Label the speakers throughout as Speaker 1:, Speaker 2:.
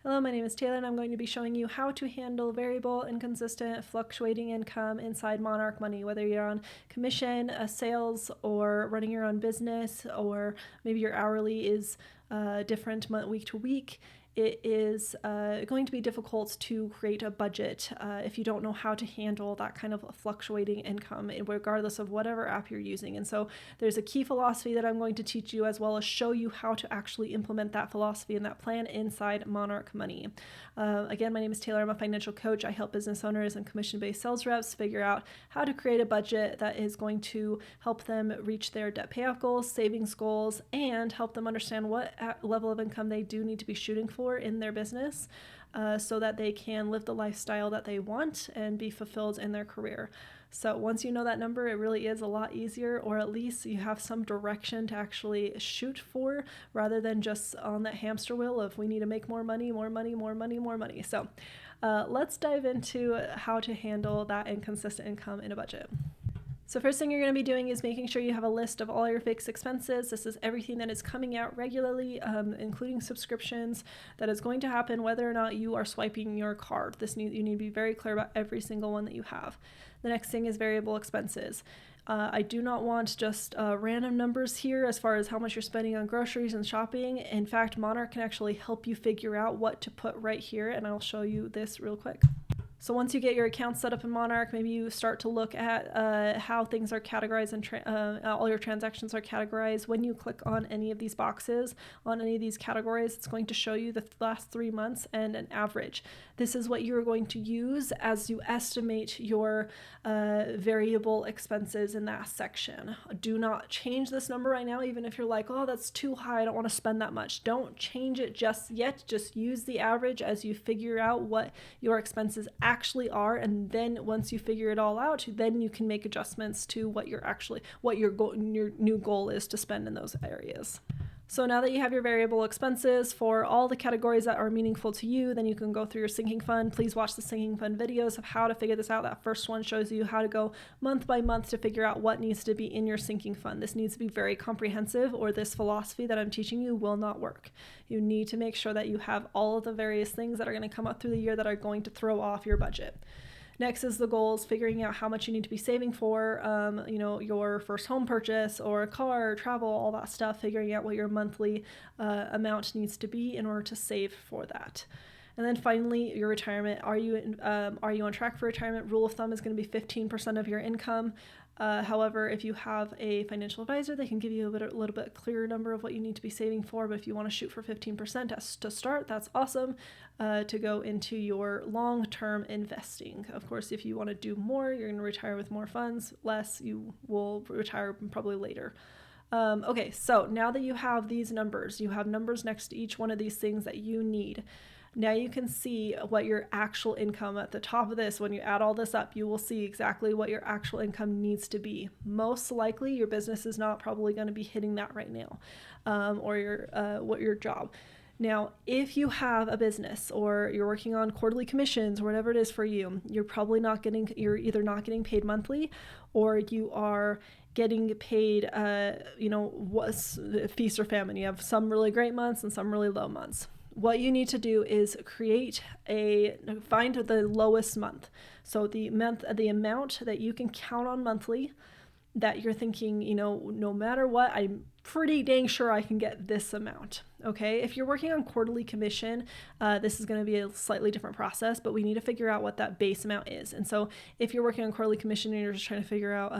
Speaker 1: Hello, my name is Taylor, and I'm going to be showing you how to handle variable, inconsistent, fluctuating income inside Monarch Money, whether you're on commission, sales, or running your own business, or maybe your hourly is different week to week. It is going to be difficult to create a budget if you don't know how to handle that kind of fluctuating income, regardless of whatever app you're using. And so there's a key philosophy that I'm going to teach you, as well as show you how to actually implement that philosophy and that plan inside Monarch Money. Again, my name is Taylor. I'm a financial coach. I help business owners and commission-based sales reps figure out how to create a budget that is going to help them reach their debt payoff goals, savings goals, and help them understand what level of income they do need to be shooting for in their business so that they can live the lifestyle that they want and be fulfilled in their career. So once you know that number, it really is a lot easier, or at least you have some direction to actually shoot for rather than just on that hamster wheel of we need to make more money, more money, more money, more money. So let's dive into how to handle that inconsistent income in a budget. So first thing you're going to be doing is making sure you have a list of all your fixed expenses. This is everything that is coming out regularly, including subscriptions, that is going to happen whether or not you are swiping your card. You need to be very clear about every single one that you have. The next thing is variable expenses. I do not want just random numbers here as far as how much you're spending on groceries and shopping. In fact, Monarch can actually help you figure out what to put right here, and I'll show you this real quick. So once you get your account set up in Monarch, maybe you start to look at how things are categorized and all your transactions are categorized. When you click on any of these boxes, on any of these categories, it's going to show you the last 3 months and an average. This is what you're going to use as you estimate your variable expenses in that section. Do not change this number right now, even if you're like, oh, that's too high, I don't want to spend that much. Don't change it just yet. Just use the average as you figure out what your expenses actually are, and then once you figure it all out, then you can make adjustments to what your new goal is to spend in those areas. So now that you have your variable expenses for all the categories that are meaningful to you, then you can go through your sinking fund. Please watch the sinking fund videos of how to figure this out. That first one shows you how to go month by month to figure out what needs to be in your sinking fund. This needs to be very comprehensive, or this philosophy that I'm teaching you will not work. You need to make sure that you have all of the various things that are going to come up through the year that are going to throw off your budget. Next is the goals, figuring out how much you need to be saving for, your first home purchase or a car, travel, all that stuff, figuring out what your monthly amount needs to be in order to save for that. And then finally, your retirement. Are you on track for retirement? Rule of thumb is going to be 15% of your income. However, if you have a financial advisor, they can give you a little bit clearer number of what you need to be saving for. But if you want to shoot for 15% to start, that's awesome to go into your long-term investing. Of course, if you want to do more, you're going to retire with more funds. Less, you will retire probably later. Okay, so now that you have these numbers, you have numbers next to each one of these things that you need. Now you can see what your actual income at the top of this. When you add all this up, you will see exactly what your actual income needs to be. Most likely your business is not probably going to be hitting that right now, or your job. Now, if you have a business or you're working on quarterly commissions or whatever it is for you, you're either not getting paid monthly, or you are getting paid, feast or famine. You have some really great months and some really low months. What you need to do is find the lowest month. So the amount that you can count on monthly, that you're thinking, no matter what, I'm pretty dang sure I can get this amount. Okay, if you're working on quarterly commission, this is going to be a slightly different process, but we need to figure out what that base amount is. And so if you're working on quarterly commission and you're just trying to figure out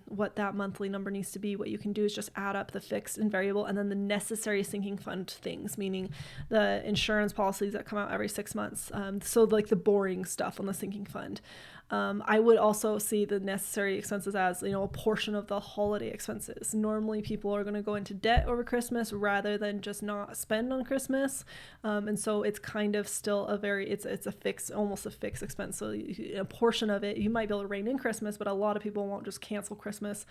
Speaker 1: what that monthly number needs to be, what you can do is just add up the fixed and variable and then the necessary sinking fund things, meaning the insurance policies that come out every 6 months. So like the boring stuff on the sinking fund. I would also see the necessary expenses as, a portion of the holiday expenses. Normally people are going to go into debt over Christmas rather than just not spend on Christmas. And so it's kind of still it's almost a fixed expense. So a portion of it, you might be able to rein in Christmas, but a lot of people won't just cancel Christmas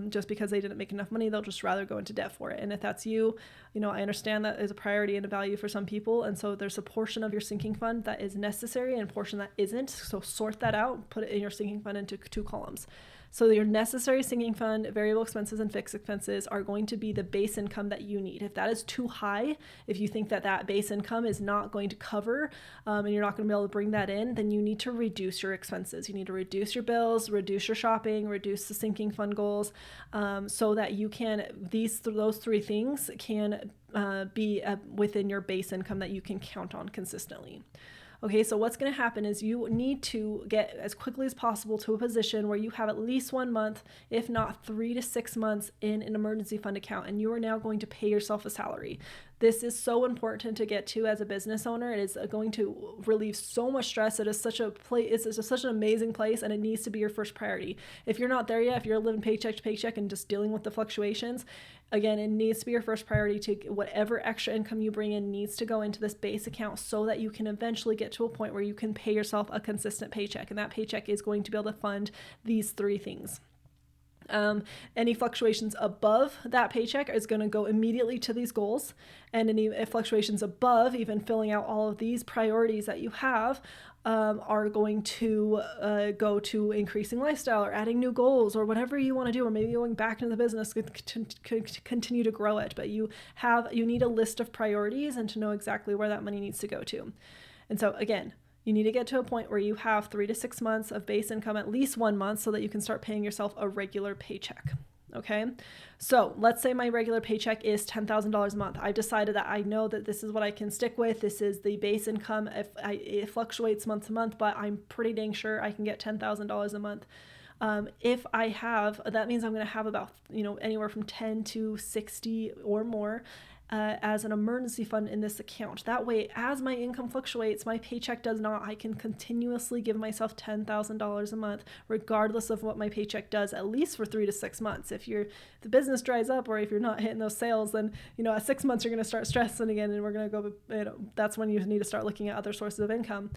Speaker 1: just because they didn't make enough money. They'll just rather go into debt for it. And if that's you, I understand that is a priority and a value for some people. And so there's a portion of your sinking fund that is necessary and a portion that isn't. So sort that out, put it in your sinking fund into 2 columns. So your necessary sinking fund, variable expenses, and fixed expenses are going to be the base income that you need. If that is too high, if you think that that base income is not going to cover and you're not going to be able to bring that in, then you need to reduce your expenses. You need to reduce your bills, reduce your shopping, reduce the sinking fund goals, so that you can, those three things can be within your base income that you can count on consistently. Okay, so what's going to happen is you need to get as quickly as possible to a position where you have at least 1 month, if not 3 to 6 months in an emergency fund account, and you are now going to pay yourself a salary. This is so important to get to as a business owner. It is going to relieve so much stress. It is such a place. It's such an amazing place, and it needs to be your first priority. If you're not there yet, if you're living paycheck to paycheck and just dealing with the fluctuations, again, it needs to be your first priority. To whatever extra income you bring in needs to go into this base account so that you can eventually get to a point where you can pay yourself a consistent paycheck, and that paycheck is going to be able to fund these three things. Any fluctuations above that paycheck is going to go immediately to these goals, and any fluctuations above, even filling out all of these priorities that you have, are going to go to increasing lifestyle or adding new goals or whatever you want to do, or maybe going back into the business to continue to grow it. But you need a list of priorities and to know exactly where that money needs to go to. And so again, you need to get to a point where you have 3 to 6 months of base income, at least 1 month, so that you can start paying yourself a regular paycheck. Okay, so let's say my regular paycheck is $10,000 a month. I decided that I know that this is what I can stick with. This is the base income. It fluctuates month to month, but I'm pretty dang sure I can get $10,000 a month. If I have, that means I'm going to have about, anywhere from 10 to 60 or more as an emergency fund in this account. That way, as my income fluctuates, my paycheck does not, I can continuously give myself $10,000 a month, regardless of what my paycheck does, at least for 3 to 6 months. If the business dries up, or if you're not hitting those sales, then, at 6 months, you're going to start stressing again, and we're going to go, that's when you need to start looking at other sources of income.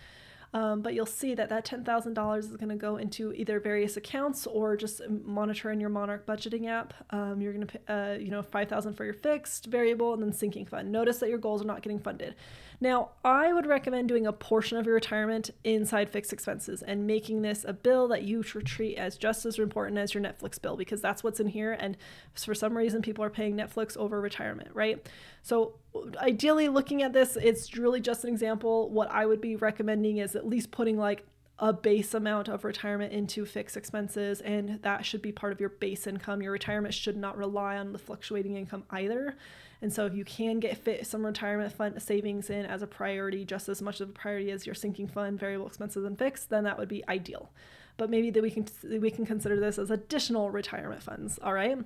Speaker 1: But you'll see that $10,000 is going to go into either various accounts or just monitor in your Monarch budgeting app. You're going to pay, $5,000 for your fixed, variable, and then sinking fund. Notice that your goals are not getting funded. Now, I would recommend doing a portion of your retirement inside fixed expenses and making this a bill that you treat as just as important as your Netflix bill, because that's what's in here. And for some reason, people are paying Netflix over retirement, right? So ideally, looking at this, it's really just an example. What I would be recommending is at least putting like a base amount of retirement into fixed expenses, and that should be part of your base income. Your retirement should not rely on the fluctuating income either. And so if you can fit some retirement fund savings in as a priority, just as much of a priority as your sinking fund, variable expenses, and fixed, then that would be ideal. But maybe that we can consider this as additional retirement funds. All right.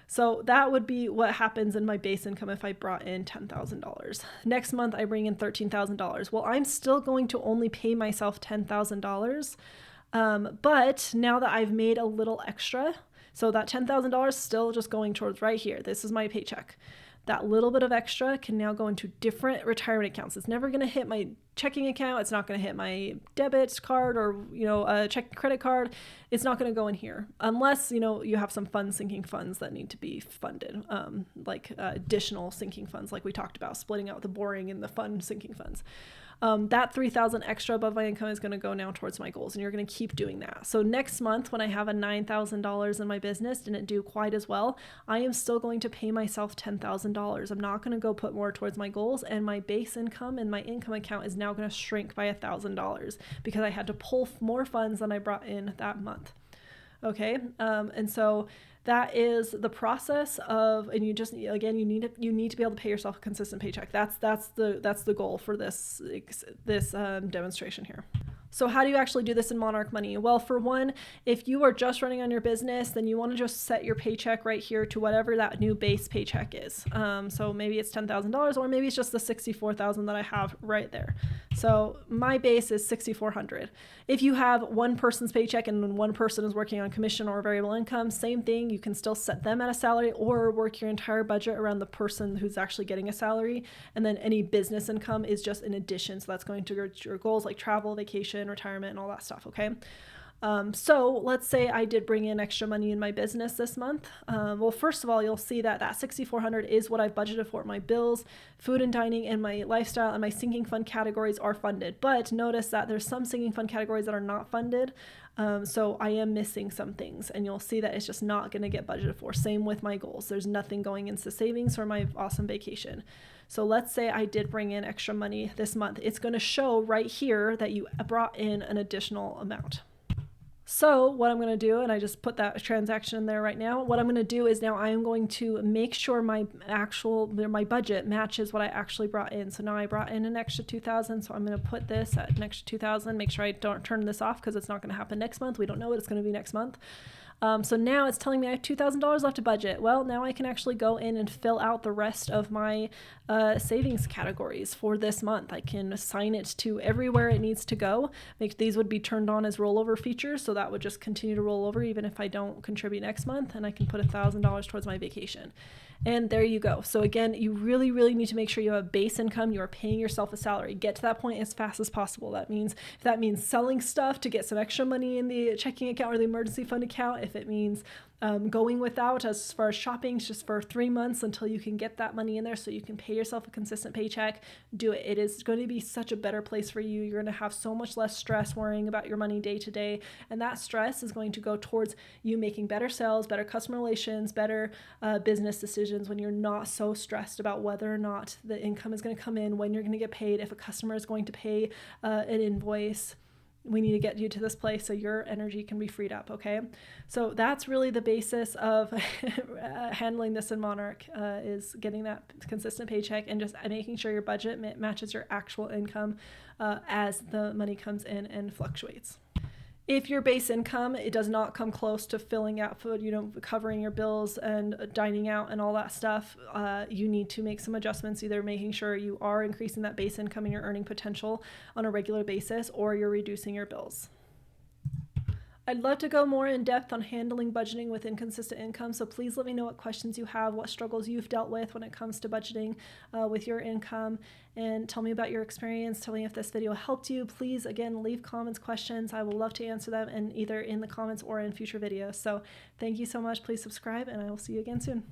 Speaker 1: So that would be what happens in my base income if I brought in $10,000. Next month, I bring in $13,000. Well, I'm still going to only pay myself $10,000. But now that I've made a little extra, so that $10,000 is still just going towards right here. This is my paycheck. That little bit of extra can now go into different retirement accounts. It's never going to hit my checking account. It's not going to hit my debit card or, a credit card. It's not going to go in here unless, you have some fund sinking funds that need to be funded, like additional sinking funds, like we talked about, splitting out the boring and the fund sinking funds. That $3,000 extra above my income is going to go now towards my goals, and you're going to keep doing that. So next month, when I have a $9,000 in my business, didn't do quite as well, I am still going to pay myself $10,000. I'm not going to go put more towards my goals, and my base income and my income account is now going to shrink by $1,000 because I had to pull more funds than I brought in that month. Okay, and so that is the process of, and you need to be able to pay yourself a consistent paycheck. That's the goal for this demonstration here. So how do you actually do this in Monarch Money? Well, for one, if you are just running on your business, then you want to just set your paycheck right here to whatever that new base paycheck is. So maybe it's $10,000, or maybe it's just the $64,000 that I have right there. So my base is $6,400. If you have one person's paycheck and one person is working on commission or variable income, same thing. You can still set them at a salary or work your entire budget around the person who's actually getting a salary. And then any business income is just in addition. So that's going to your goals like travel, vacation, retirement, and all that stuff. Okay. So let's say I did bring in extra money in my business this month. Well, first of all, you'll see that that $6,400 is what I've budgeted for. My bills, food and dining, and my lifestyle and my sinking fund categories are funded. But notice that there's some sinking fund categories that are not funded. So I am missing some things, and you'll see that it's just not going to get budgeted for. Same with my goals. There's nothing going into savings or my awesome vacation. So let's say I did bring in extra money this month. It's going to show right here that you brought in an additional amount. So what I'm going to do, and I just put that transaction in there right now, what I'm going to do is now I am going to make sure my budget matches what I actually brought in. So now I brought in an extra 2,000. So I'm going to put this at an extra 2,000, make sure I don't turn this off because it's not going to happen next month. We don't know what it's going to be next month. So now it's telling me I have $2,000 left to budget. Well, now I can actually go in and fill out the rest of my savings categories for this month. I can assign it to everywhere it needs to go. These would be turned on as rollover features, so that would just continue to roll over even if I don't contribute next month, and I can put $1,000 towards my vacation. And there you go. So again, you really, really need to make sure you have a base income. You are paying yourself a salary. Get to that point as fast as possible. That means selling stuff to get some extra money in the checking account or the emergency fund account, if it means going without as far as shopping just for 3 months until you can get that money in there so you can pay yourself a consistent paycheck, do it. It is going to be such a better place for you. You're going to have so much less stress worrying about your money day to day. And that stress is going to go towards you making better sales, better customer relations, better business decisions when you're not so stressed about whether or not the income is going to come in, when you're going to get paid, if a customer is going to pay an invoice. We need to get you to this place so your energy can be freed up, okay? So that's really the basis of handling this in Monarch, is getting that consistent paycheck and just making sure your budget matches your actual income as the money comes in and fluctuates. If your base income, it does not come close to filling out food, covering your bills and dining out and all that stuff, you need to make some adjustments, either making sure you are increasing that base income and your earning potential on a regular basis, or you're reducing your bills. I'd love to go more in depth on handling budgeting with inconsistent income, so please let me know what questions you have, what struggles you've dealt with when it comes to budgeting with your income, and tell me about your experience. Tell me if this video helped you. Please, again, leave comments, questions. I will love to answer them, and either in the comments or in future videos. So thank you so much. Please subscribe, and I will see you again soon.